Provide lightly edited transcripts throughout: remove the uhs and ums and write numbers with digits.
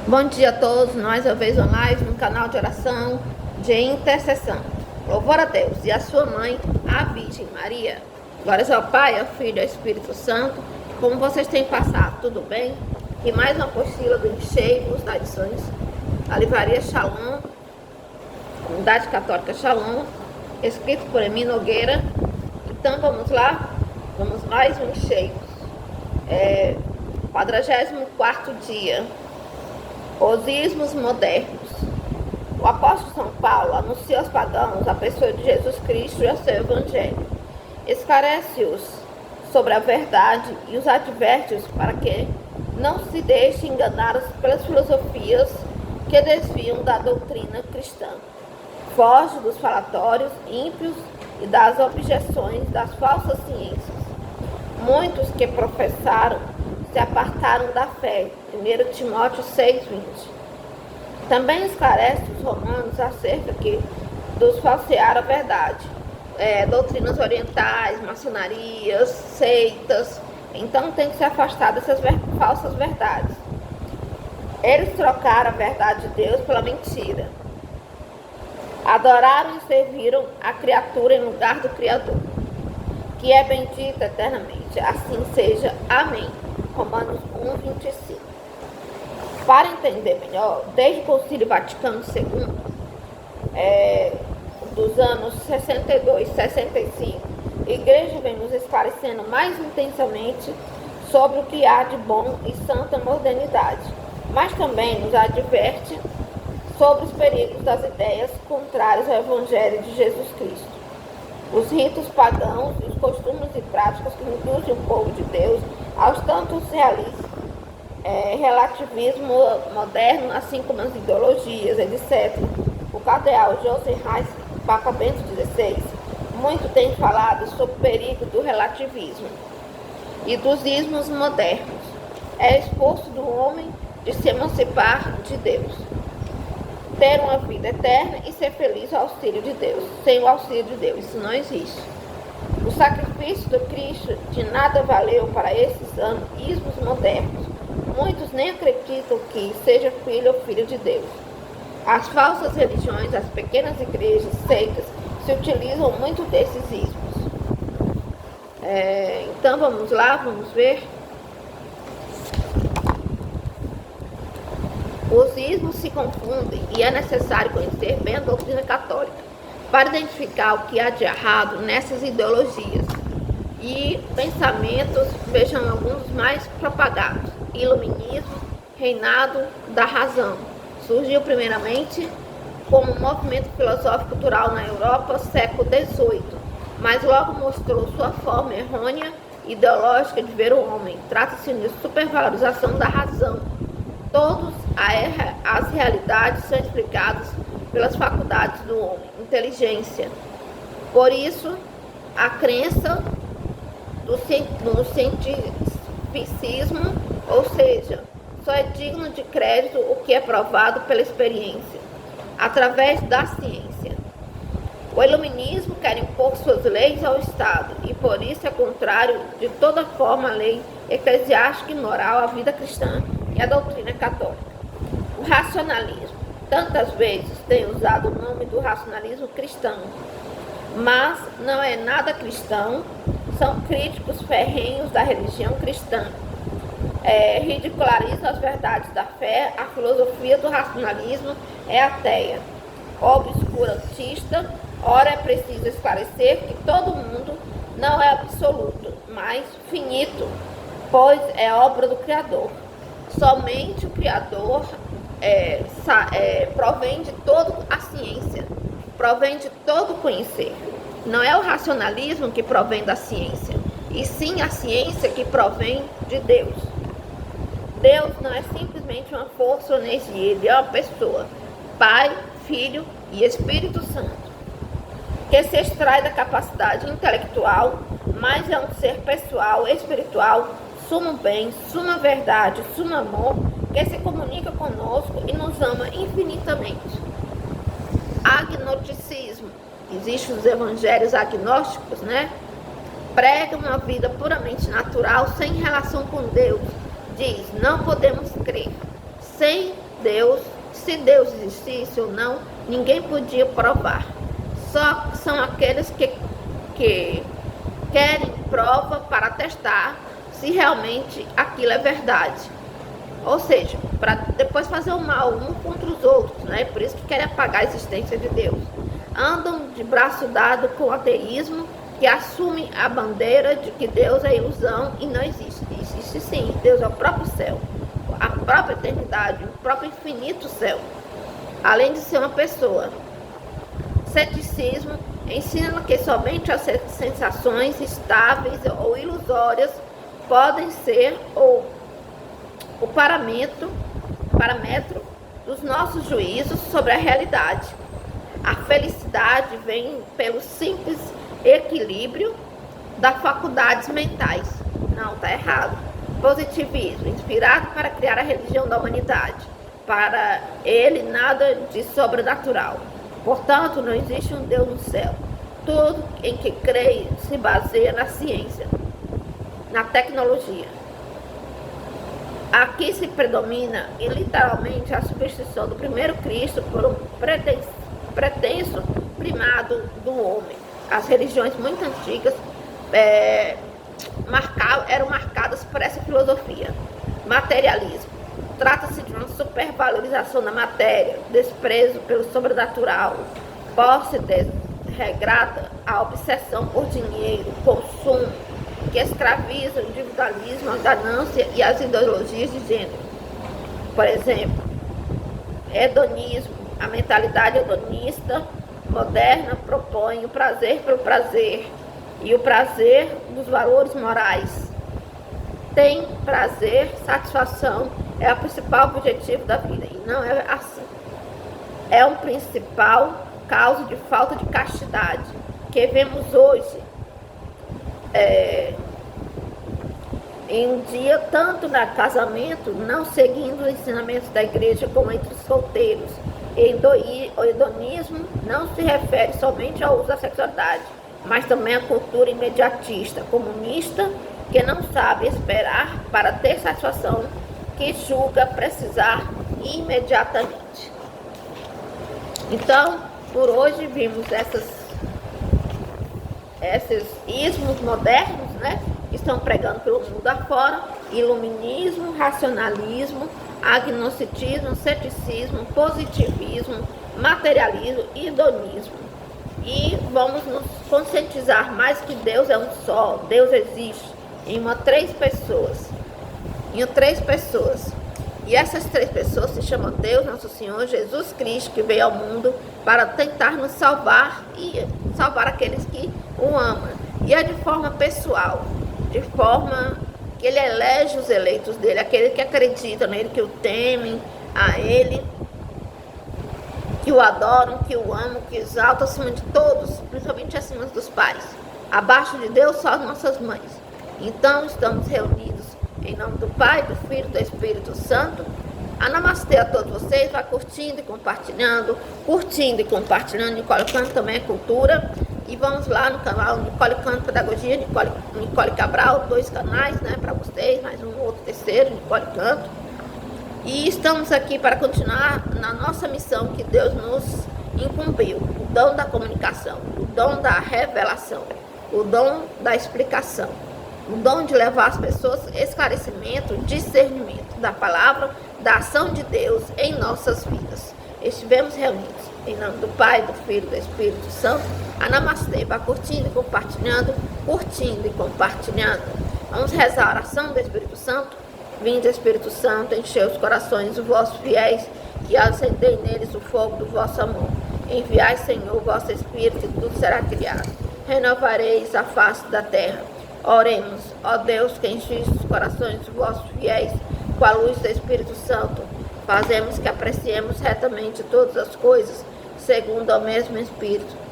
Bom dia a todos, mais uma vez online no canal de oração de intercessão. Louvor a Deus e a sua mãe, a Virgem Maria. Glórias ao Pai, ao Filho e ao Espírito Santo. Como vocês têm passado? Tudo bem? E mais uma apostila do Enchei-vos das Edições da Livraria Shalom, Comunidade Católica Shalom, escrito por Emi Nogueira. Então vamos lá, vamos mais um Enchei-vos. 44º dia. Os ismos modernos. O apóstolo São Paulo anuncia aos pagãos a pessoa de Jesus Cristo e o seu evangelho. Esclarece-os sobre a verdade e os adverte-os para que não se deixem enganar pelas filosofias que desviam da doutrina cristã. Foge dos falatórios ímpios e das objeções das falsas ciências. Muitos que professaram se apartaram da fé. 1 Timóteo 6:20. Também esclarece os romanos acerca dos falsear a verdade. Doutrinas orientais, maçonarias, seitas. Então tem que se afastar dessas falsas verdades. Eles trocaram a verdade de Deus pela mentira. Adoraram e serviram a criatura em lugar do Criador, que é bendito eternamente. Assim seja. Amém. Romanos 1:25. Para entender melhor, desde o Concílio Vaticano II, dos anos 62 e 65, a Igreja vem nos esclarecendo mais intensamente sobre o que há de bom e santa modernidade, mas também nos adverte sobre os perigos das ideias contrárias ao Evangelho de Jesus Cristo. Os ritos pagãos e os costumes e práticas que induzem o povo de Deus aos tantos relativismo moderno, assim como as ideologias, etc. O cardeal Joseph Ratzinger, Papa Bento XVI, muito tem falado sobre o perigo do relativismo e dos ismos modernos. É esforço do homem de se emancipar de Deus, ter uma vida eterna e ser feliz ao auxílio de Deus. Sem o auxílio de Deus, isso não existe. O sacrifício do Cristo de nada valeu para esses ismos modernos. Muitos nem acreditam que seja filho ou filho de Deus. As falsas religiões, as pequenas igrejas, seitas, se utilizam muito desses ismos. Então vamos lá, vamos ver. Os ismos se confundem e é necessário conhecer bem a doutrina católica para identificar o que há de errado nessas ideologias e pensamentos. Vejam alguns mais propagados. Iluminismo, reinado da razão. Surgiu primeiramente como um movimento filosófico cultural na Europa, século XVIII, mas logo mostrou sua forma errônea ideológica de ver o homem. Trata-se de supervalorização da razão. Todas as realidades são explicadas pelas faculdades do homem, inteligência. Por isso, a crença no cientificismo, ou seja, só é digno de crédito o que é provado pela experiência, através da ciência. O iluminismo quer impor suas leis ao Estado e por isso é contrário de toda forma à lei eclesiástica e moral, à vida cristã e à doutrina católica. O racionalismo, tantas vezes tem usado o nome do racionalismo cristão, mas não é nada cristão. São críticos ferrenhos da religião cristã. Ridicularizam as verdades da fé. A filosofia do racionalismo é ateia, obscurantista. Ora, é preciso esclarecer que todo mundo não é absoluto, mas finito, pois é obra do Criador. Somente o Criador provém de toda a ciência, provém de todo o conhecer. Não é o racionalismo que provém da ciência, e sim a ciência que provém de Deus. Deus não é simplesmente uma força ou energia, ele é uma pessoa, Pai, Filho e Espírito Santo, que se extrai da capacidade intelectual, mas é um ser pessoal, espiritual, sumo bem, suma verdade, sumo amor, que se comunica conosco e nos ama infinitamente. Agnosticismo. Existem os evangelhos agnósticos, Pregam uma vida puramente natural, sem relação com Deus. Diz, não podemos crer sem Deus, se Deus existisse ou não, ninguém podia provar. Só são aqueles que querem prova para testar se realmente aquilo é verdade. Ou seja, para depois fazer o mal um contra os outros, né? Por isso que querem apagar a existência de Deus. Andam de braço dado com o ateísmo, que assume a bandeira de que Deus é ilusão e não existe. Existe sim, Deus é o próprio céu, a própria eternidade, o próprio infinito céu, além de ser uma pessoa. Ceticismo ensina que somente as sensações estáveis ou ilusórias podem ser o parâmetro dos nossos juízos sobre a realidade. A felicidade vem pelo simples equilíbrio das faculdades mentais. Não, está errado. Positivismo, inspirado para criar a religião da humanidade. Para ele, nada de sobrenatural. Portanto, não existe um Deus no céu. Tudo em que crê se baseia na ciência, na tecnologia. Aqui se predomina, e literalmente, a substituição do primeiro Cristo por um pretenso primado do homem. As religiões muito antigas eram marcadas por essa filosofia. Materialismo. Trata-se de uma supervalorização da matéria, desprezo pelo sobrenatural, posse desregrada, a obsessão por dinheiro, consumo, que escraviza o individualismo, a ganância e as ideologias de gênero. Por exemplo, hedonismo. A mentalidade hedonista moderna propõe o prazer pelo prazer e o prazer dos valores morais. Tem prazer, satisfação é o principal objetivo da vida, e não é assim. É um principal causa de falta de castidade que vemos hoje em dia, tanto no casamento, não seguindo os ensinamentos da igreja, como entre os solteiros. O hedonismo não se refere somente ao uso da sexualidade, mas também à cultura imediatista, comunista, que não sabe esperar para ter satisfação, que julga precisar imediatamente. Então, por hoje vimos esses ismos modernos, né, que estão pregando pelo mundo afora: iluminismo, racionalismo, agnosticismo, ceticismo, positivismo, materialismo e hedonismo. E vamos nos conscientizar mais que Deus é um só, Deus existe em três pessoas. E essas três pessoas se chamam Deus, Nosso Senhor, Jesus Cristo, que veio ao mundo para tentar nos salvar e salvar aqueles que o amam. E é de forma pessoal, de forma que ele elege os eleitos dele, aqueles que acreditam nele, que o temem a ele, que o adoram, que o amam, que exaltam acima de todos, principalmente acima dos pais. Abaixo de Deus, só as nossas mães. Então, estamos reunidos em nome do Pai, do Filho e do Espírito Santo. A namastê a todos vocês. Vai curtindo e compartilhando. Nicole Canto também é cultura. E vamos lá no canal Nicole Canto Pedagogia, Nicole Cabral, 2 canais, né, para vocês, mais um outro terceiro, Nicole Canto. E estamos aqui para continuar na nossa missão que Deus nos incumbiu: o dom da comunicação, o dom da revelação, o dom da explicação, o dom de levar às pessoas esclarecimento, discernimento da palavra, da ação de Deus em nossas vidas. Estivemos reunidos em nome do Pai, do Filho e do Espírito Santo. A namastê, vá curtindo e compartilhando. Vamos rezar a oração do Espírito Santo. Vinde, Espírito Santo, enchei os corações dos vossos fiéis, que acendei neles o fogo do vosso amor. Enviai, Senhor, o vosso Espírito, e tudo será criado. Renovareis a face da terra. Oremos, ó Deus, que enchis os corações dos vossos fiéis com a luz do Espírito Santo. Fazemos que apreciemos retamente todas as coisas, segundo o mesmo Espírito.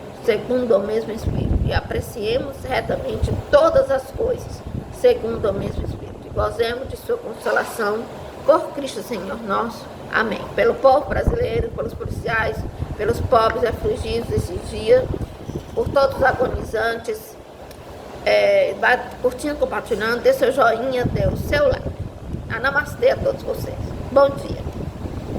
E apreciemos retamente todas as coisas, segundo o mesmo Espírito. E gozemos de sua consolação, por Cristo Senhor nosso. Amém. Pelo povo brasileiro, pelos policiais, pelos pobres e afligidos desses dias, por todos os agonizantes. Vai curtindo, compartilhando, dê seu joinha, dê o seu like. Namastê a todos vocês. Bom dia.